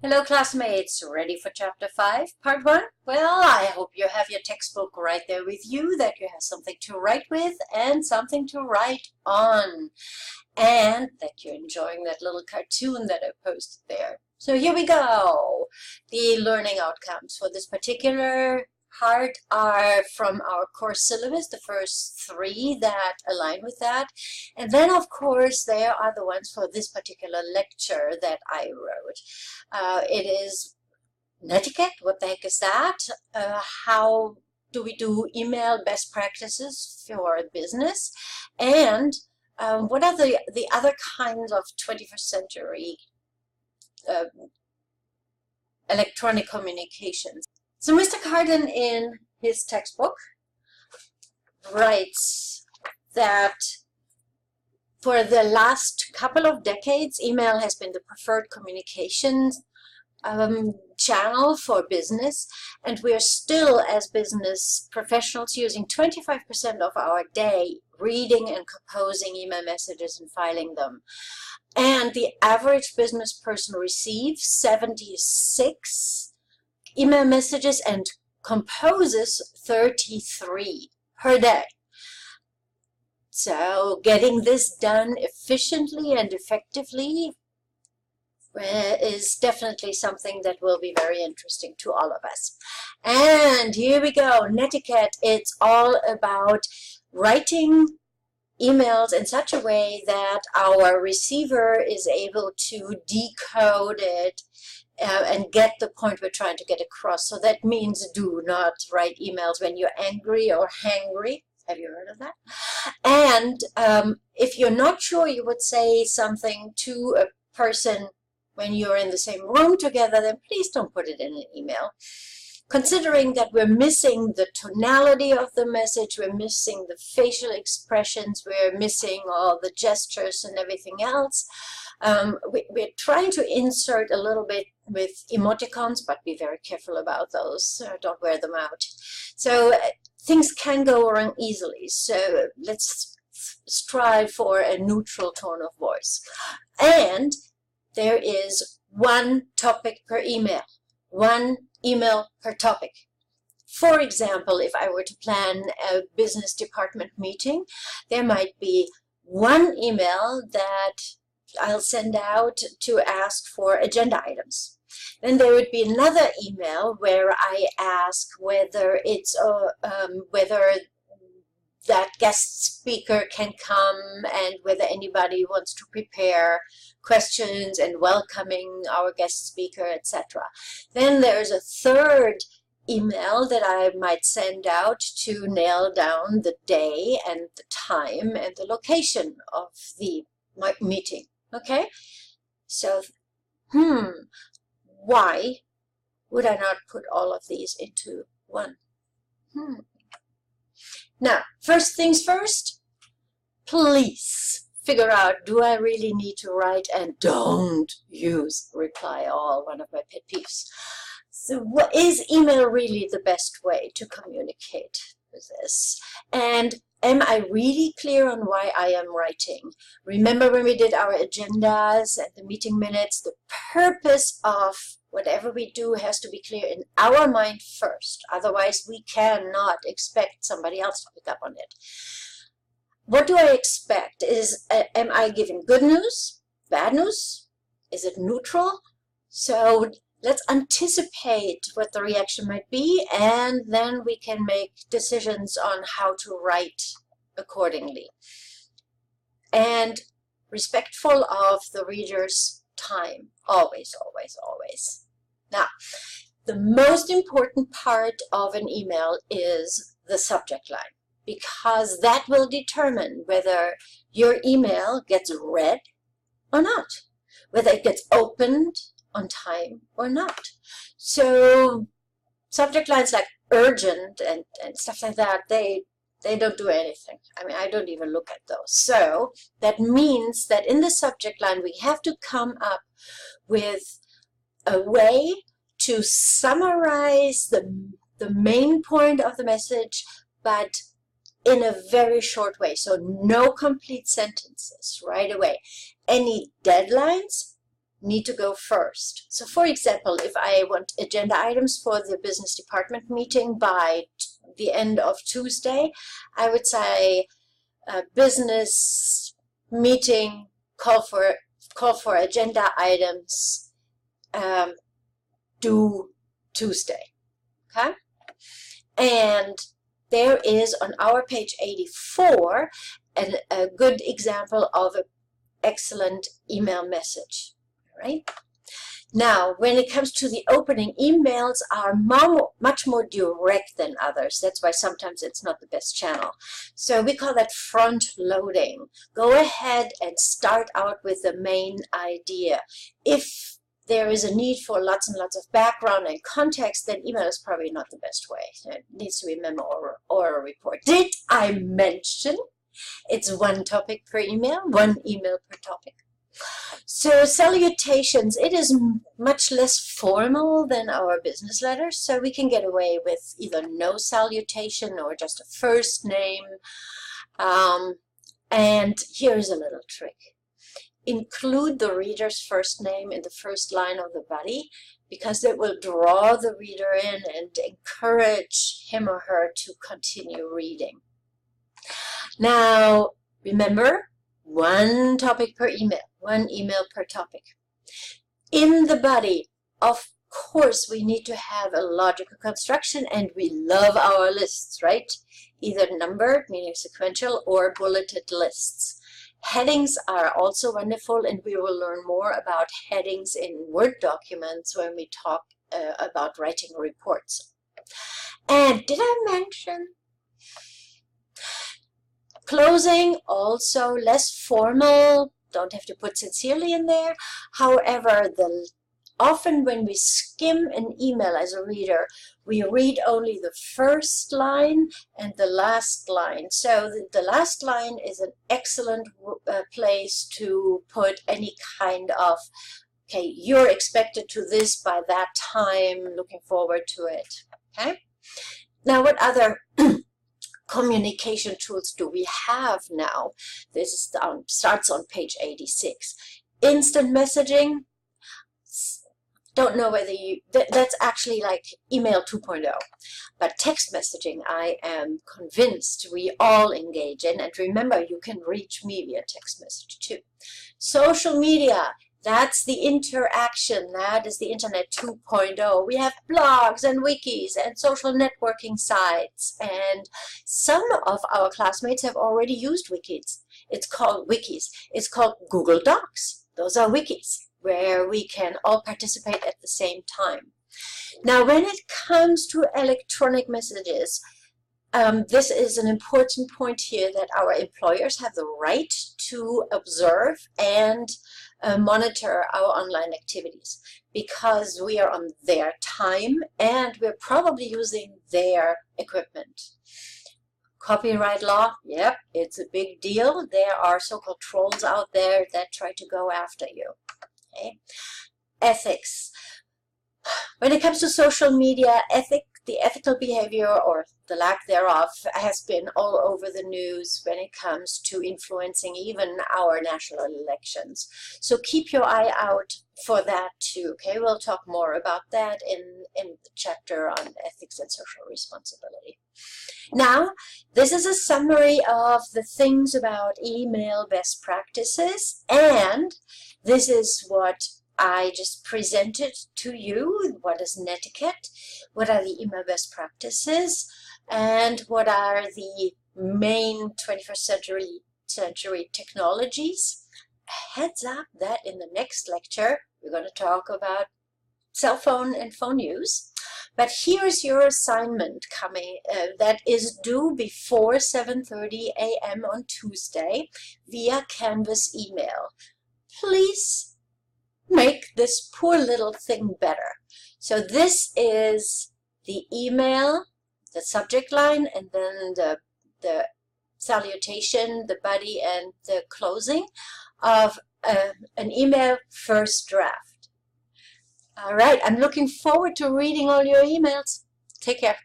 Hello classmates, ready for chapter 5, part 1? Well, I hope you have your textbook right there with you, that you have something to write with and something to write on, and that you're enjoying that little cartoon that I posted there. So here we go. The learning outcomes for this particular part are from our course syllabus, the first 3 that align with that. And then, of course, there are the ones for this particular lecture that I wrote. It is netiquette. What the heck is that? How do we do email best practices for business? And what are the other kinds of 21st century electronic communications? So Mr. Carden in his textbook writes that for the last couple of decades, email has been the preferred communications channel for business, and we are still, as business professionals, using 25% of our day reading and composing email messages and filing them. And the average business person receives 76 email messages and composes 33 per day. So getting this done efficiently and effectively is definitely something that will be very interesting to all of us. And here we go, netiquette. It's all about writing emails in such a way that our receiver is able to decode it and get the point we're trying to get across. So that means do not write emails when you're angry or hangry. Have you heard of that? And if you're not sure you would say something to a person when you're in the same room together, then please don't put it in an email. Considering that we're missing the tonality of the message, we're missing the facial expressions, we're missing all the gestures and everything else, we're trying to insert a little bit with emoticons, but be very careful about those. Don't wear them out. So things can go wrong easily. So let's strive for a neutral tone of voice. And there is one topic per email, one email per topic. For example, if I were to plan a business department meeting, there might be one email that I'll send out to ask for agenda items. Then there would be another email where I ask whether it's whether that guest speaker can come and whether anybody wants to prepare questions and welcoming our guest speaker, etc. Then there's a third email that I might send out to nail down the day and the time and the location of the meeting. Okay? So, why would I not put all of these into one? Now, first things first, please figure out, do I really need to write? And don't use reply all, one of my pet peeves. So is email really the best way to communicate with this? And am I really clear on why I am writing? Remember when we did our agendas and the meeting minutes, the purpose of whatever we do has to be clear in our mind first. Otherwise, we cannot expect somebody else to pick up on it. What do I expect? Am I giving good news? Bad news? Is it neutral? So let's anticipate what the reaction might be, and then we can make decisions on how to write accordingly. And respectful of the reader's time. Always, always, always. Now, the most important part of an email is the subject line, because that will determine whether your email gets read or not, whether it gets opened on time or not. So subject lines like urgent and stuff like that, they don't do anything. I mean, I don't even look at those. So that means that in the subject line, we have to come up with a way to summarize the main point of the message, but in a very short way. So no complete sentences right away. Any deadlines? need to go first. So for example, if I want agenda items for the business department meeting by the end of Tuesday, I would say business meeting, call for agenda items due Tuesday. Okay? And there is on our page 84 a good example of an excellent email message. Right? Now, when it comes to the opening, emails are much more direct than others. That's why sometimes it's not the best channel. So we call that front loading. Go ahead and start out with the main idea. If there is a need for lots and lots of background and context, then email is probably not the best way. It needs to be a memo or a report. Did I mention it's one topic per email, one email per topic? So salutations, it is much less formal than our business letters, so we can get away with either no salutation or just a first name. And here's a little trick. Include the reader's first name in the first line of the body, because it will draw the reader in and encourage him or her to continue reading. Now, remember, one topic per email, one email per topic. In the body, of course, we need to have a logical construction, and we love our lists, right? Either numbered, meaning sequential, or bulleted lists. Headings are also wonderful, and we will learn more about headings in Word documents when we talk about writing reports. And did I mention closing? Also less formal, don't have to put sincerely in there. However, often when we skim an email as a reader, we read only the first line and the last line. So the last line is an excellent place to put any kind of, okay, you're expected to this by that time, looking forward to it. Okay. Now, what other communication tools do we have now? This is starts on page 86. Instant messaging. Don't know whether that's actually like email 2.0, but text messaging I am convinced we all engage in. And remember, you can reach me via text message too. Social media, that's the interaction. That is the internet 2.0. We have blogs and wikis and social networking sites, and some of our classmates have already used wikis. It's called wikis. It's called Google Docs. Those are wikis, where we can all participate at the same time. Now, when it comes to electronic messages, this is an important point here, that our employers have the right to observe and monitor our online activities, because we are on their time and we're probably using their equipment. Copyright law, yep, it's a big deal. There are so-called trolls out there that try to go after you. Okay. Ethics. When it comes to social media, the ethical behavior, or the lack thereof, has been all over the news when it comes to influencing even our national elections. So keep your eye out for that too. Okay, we'll talk more about that in the chapter on ethics and social responsibility. Now, this is a summary of the things about email best practices, and this is what I just presented to you. What is netiquette? What are the email best practices? And what are the main 21st century technologies? Heads up that in the next lecture, we're going to talk about cell phone and phone use. But here's your assignment coming that is due before 7:30 a.m. on Tuesday via Canvas email. Please make this poor little thing better. So this is the email, the subject line, and then the salutation, the body, and the closing of an email first draft. All right, I'm looking forward to reading all your emails. Take care.